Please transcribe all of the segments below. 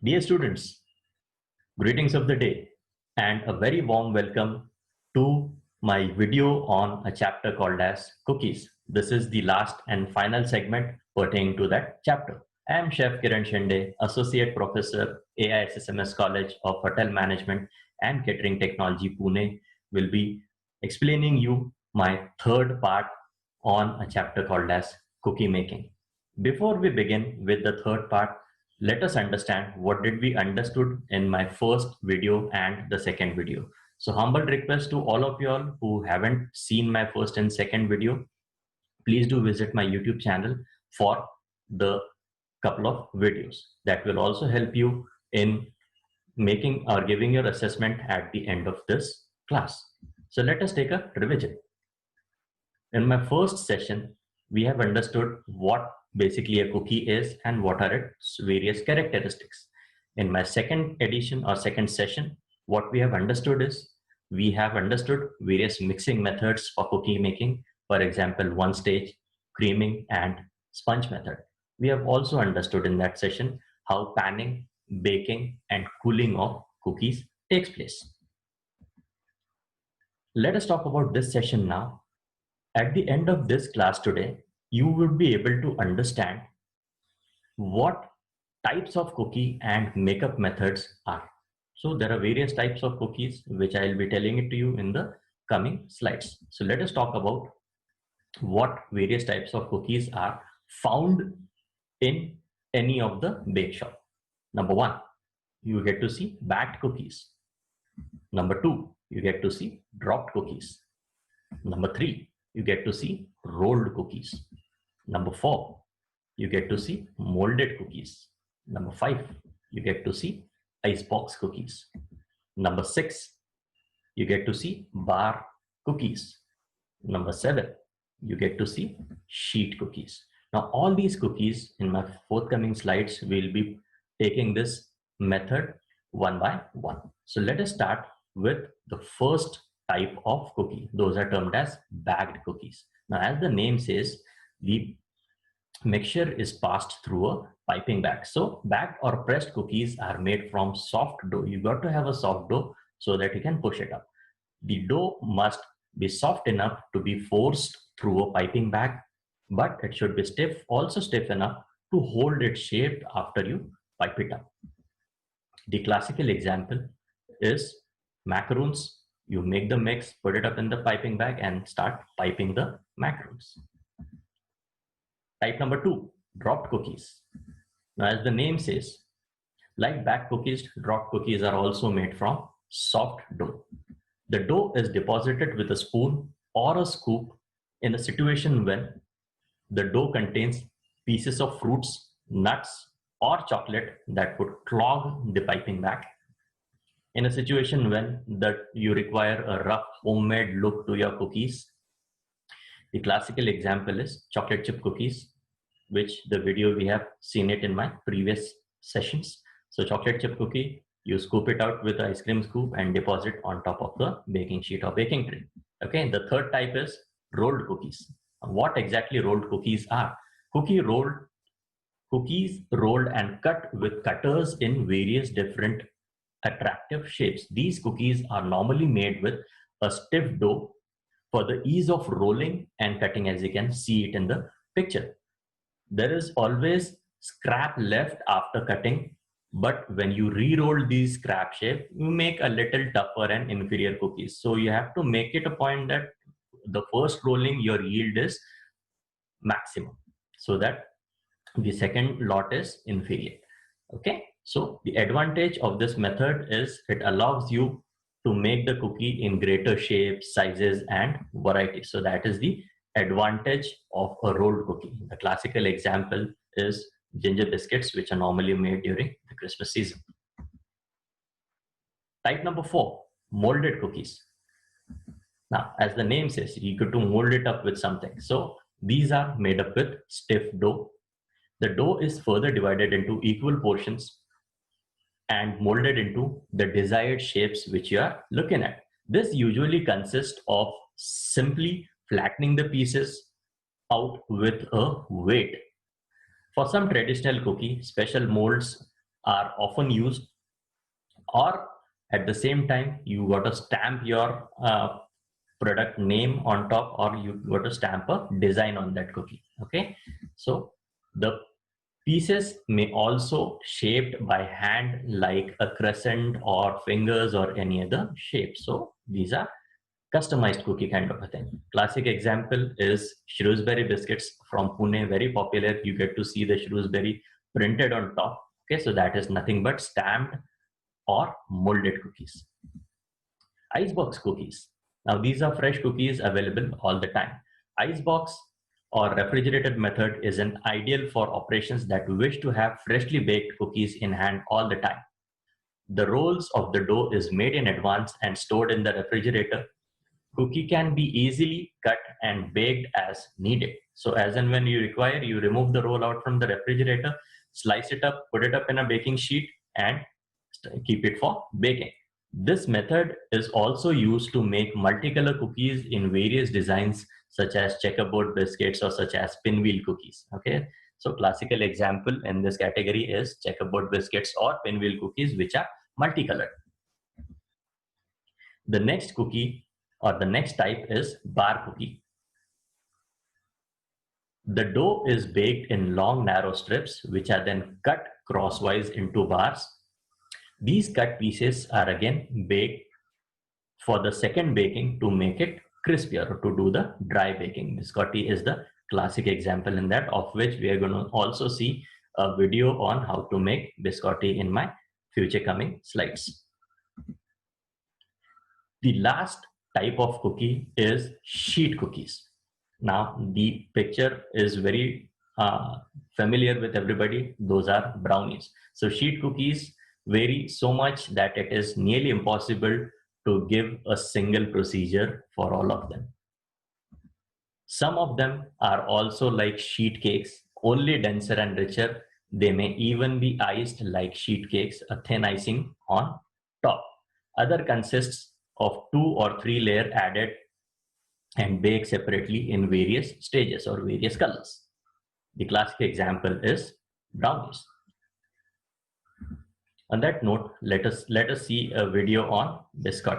Dear students, greetings of the day and a very warm welcome to my video on a chapter called as cookies. This is the last and final segment pertaining to that chapter. I am Chef Kiran Shende, Associate Professor, AISSMS College of Hotel Management and Catering Technology, Pune, will be explaining you my third part on a chapter called as cookie making. Before we begin with the third part, let us understand what did we understood in my first video and the second video. So humble request to all of you all who haven't seen my first and second video, please do visit my YouTube channel for the couple of videos that will also help you in making or giving your assessment at the end of this class. So let us take a revision. In my first session, we have understood what basically a cookie is and what are its various characteristics. In my second edition or second session, what we have understood is we have understood various mixing methods for cookie making. For example, one stage, creaming and sponge method. We have also understood in that session how panning, baking and cooling of cookies takes place. Let us talk about this session now. At the end of this class today, you will be able to understand what types of cookie and makeup methods are. So there are various types of cookies, which I will be telling it to you in the coming slides. So let us talk about what various types of cookies are found in any of the bake shop. Number one, you get to see baked cookies. Number two, you get to see dropped cookies. Number three, you get to see rolled cookies. Number four, you get to see molded cookies. Number five, you get to see icebox cookies. Number six, you get to see bar cookies. Number seven, you get to see sheet cookies. Now, all these cookies in my forthcoming slides will be taking this method one by one. So let us start with the first type of cookie. Those are termed as bagged cookies. Now, as the name says, the mixture is passed through a piping bag. So bagged or pressed cookies are made from soft dough. You got to have a soft dough so that you can push it up. The dough must be soft enough to be forced through a piping bag, but it should be stiff, also stiff enough to hold its shape after you pipe it up. The classical example is macaroons. You make the mix, put it up in the piping bag and start piping the macaroons. Type number two, dropped cookies. Now, as the name says, like baked cookies, dropped cookies are also made from soft dough. The dough is deposited with a spoon or a scoop in a situation when the dough contains pieces of fruits, nuts, or chocolate that would clog the piping bag. In a situation when you require a rough homemade look to your cookies, the classical example is chocolate chip cookies, which the video we have seen it in my previous sessions. So chocolate chip cookie, you scoop it out with an ice cream scoop and deposit on top of the baking sheet or baking tray. Okay, the third type is rolled cookies. What exactly rolled cookies are? Cookies rolled and cut with cutters in various different attractive shapes. These cookies are normally made with a stiff dough for the ease of rolling and cutting, as you can see it in the picture. There is always scrap left after cutting, but when you re-roll these scrap shape, you make a little tougher and inferior cookies. So you have to make it a point that the first rolling your yield is maximum, so that the second lot is inferior. Okay, so the advantage of this method is it allows you to make the cookie in greater shapes, sizes and varieties. So that is the advantage of a rolled cookie. The classical example is ginger biscuits, which are normally made during the Christmas season. Type number four, molded cookies. Now, as the name says, you get to mold it up with something. So these are made up with stiff dough. The dough is further divided into equal portions and molded into the desired shapes which you are looking at. This usually consists of simply flattening the pieces out with a weight. For some traditional cookie, special molds are often used, or at the same time you got to stamp your product name on top, or you got to stamp a design on that cookie. Okay, so the pieces may also shaped by hand like a crescent or fingers or any other shape. So these are customized cookie kind of a thing. Classic example is Shrewsbury biscuits from Pune, very popular. You get to see the Shrewsbury printed on top. Okay, so that is nothing but stamped or molded cookies. Icebox cookies. Now these are fresh cookies available all the time. Icebox or refrigerated method is an ideal for operations that wish to have freshly baked cookies in hand all the time. The rolls of the dough is made in advance and stored in the refrigerator. Cookie can be easily cut and baked as needed. So as and when you require, you remove the roll out from the refrigerator, slice it up, put it up in a baking sheet, and keep it for baking. This method is also used to make multicolor cookies in various designs, such as checkerboard biscuits or such as pinwheel cookies. Okay, so classical example in this category is checkerboard biscuits or pinwheel cookies, which are multicolored. The next cookie or the next type is bar cookie. The dough is baked in long, narrow strips, which are then cut crosswise into bars. These cut pieces are again baked for the second baking to make it crispier, or to do the dry baking. Biscotti is the classic example in that, of which we are going to also see a video on how to make biscotti in my future coming slides. The last type of cookie is sheet cookies. Now, the picture is very familiar with everybody. Those are brownies. So sheet cookies vary so much that it is nearly impossible to give a single procedure for all of them. Some of them are also like sheet cakes, only denser and richer. They may even be iced like sheet cakes, a thin icing on top. Other consists of 2 or 3 layers added and baked separately in various stages or various colors. The classic example is brownies. On that note, let us see a video on biscuit.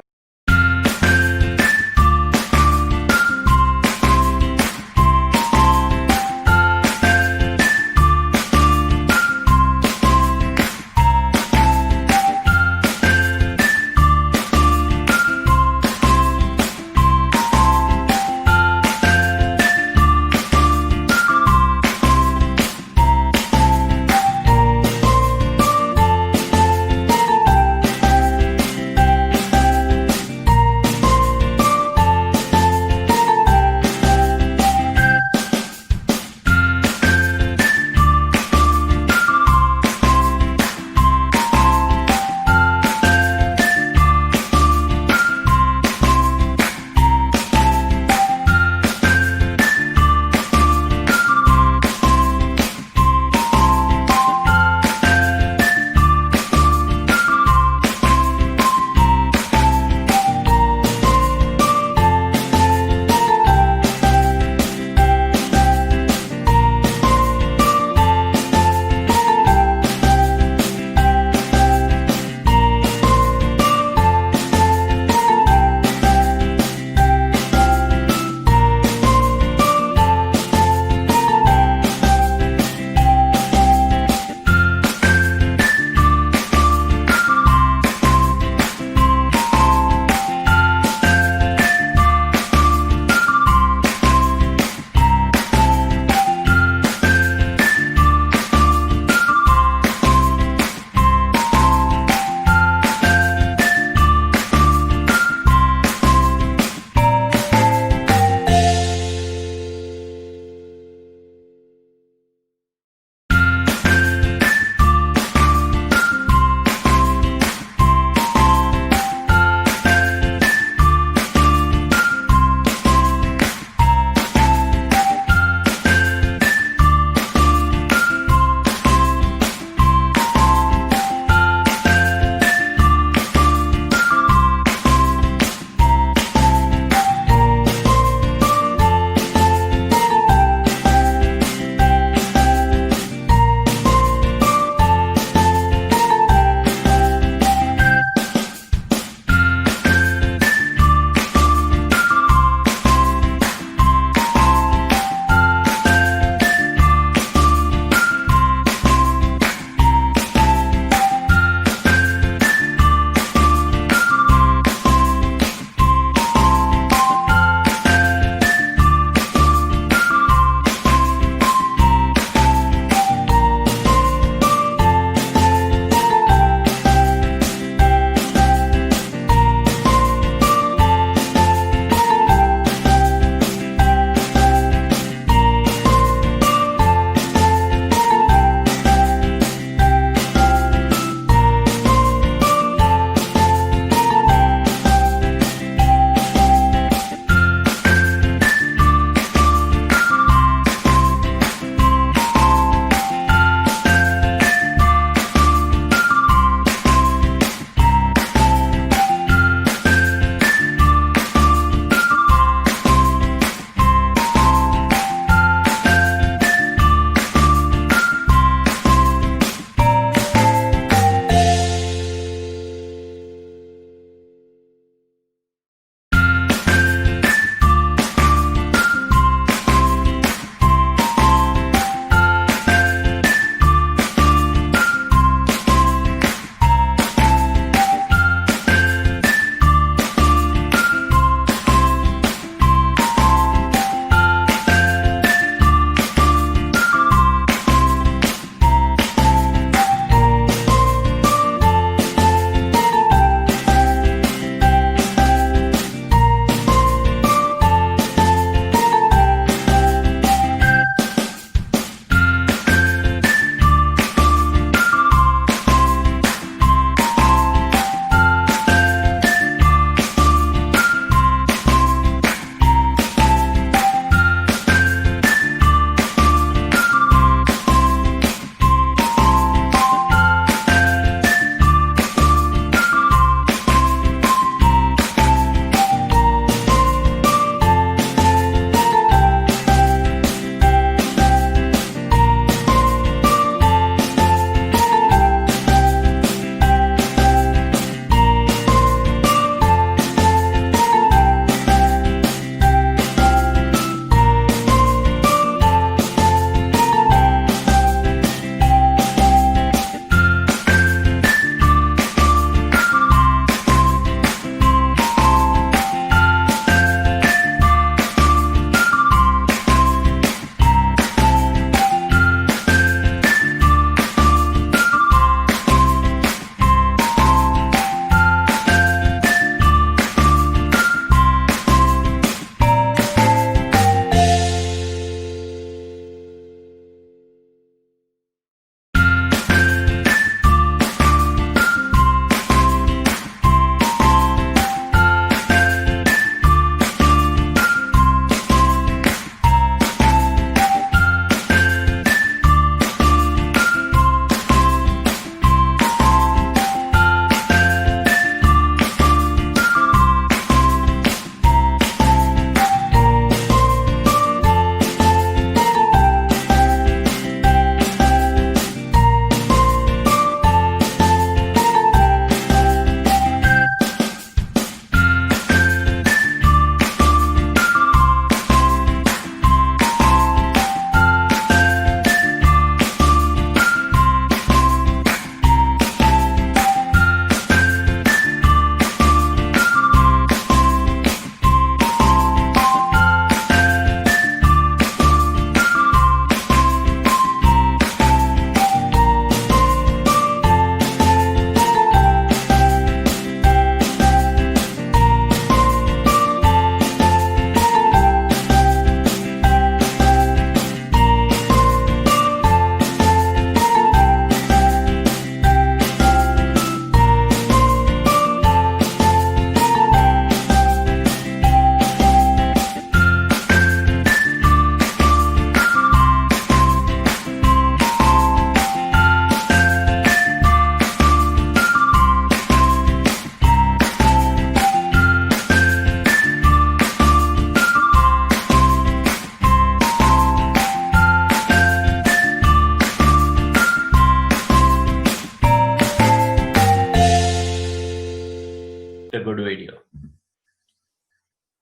a good video.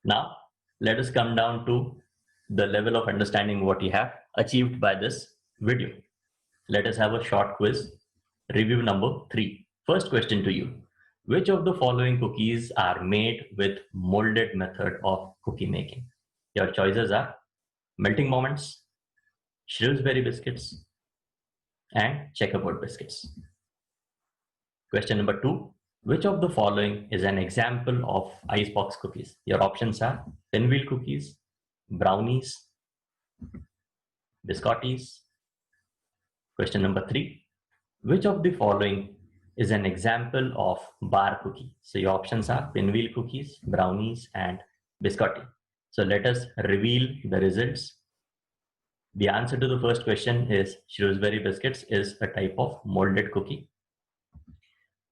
Now, let us come down to the level of understanding what you have achieved by this video. Let us have a short quiz. Review number 3. First question to you. Which of the following cookies are made with molded method of cookie making? Your choices are melting moments, Shrewsbury biscuits, and checkerboard biscuits. Question number 2. Which of the following is an example of icebox cookies? Your options are pinwheel cookies, brownies, biscottis. Question number 3. Which of the following is an example of bar cookie? So your options are pinwheel cookies, brownies, and biscotti. So let us reveal the results. The answer to the first question is Shrewsbury biscuits is a type of molded cookie.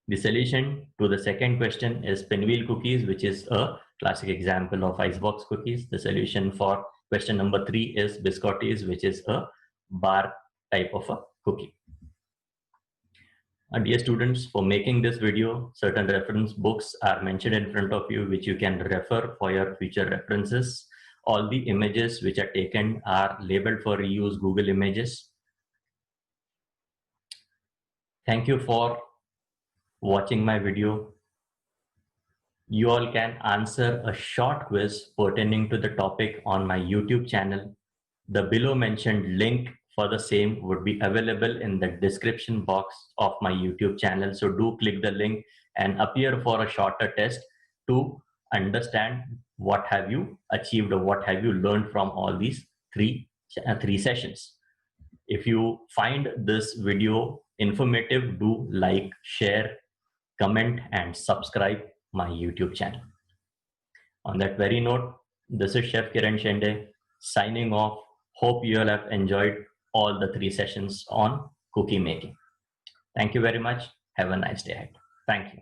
The solution to the second question is pinwheel cookies, which is a classic example of icebox cookies. The solution for question number 3 is biscottis, which is a bar type of a cookie. Dear students, for making this video, certain reference books are mentioned in front of you, which you can refer for your future references. All the images which are taken are labeled for reuse Google Images. Thank you for watching my video. You all can answer a short quiz pertaining to the topic on my YouTube channel. The below mentioned link for the same would be available in the description box of my YouTube channel. So do click the link and appear for a shorter test to understand what have you achieved or what have you learned from all these three sessions. If you find this video informative, do like, share, comment, and subscribe my YouTube channel. On that very note, this is Chef Kiran Shende signing off. Hope you all have enjoyed all the 3 sessions on cookie making. Thank you very much. Have a nice day ahead. Thank you.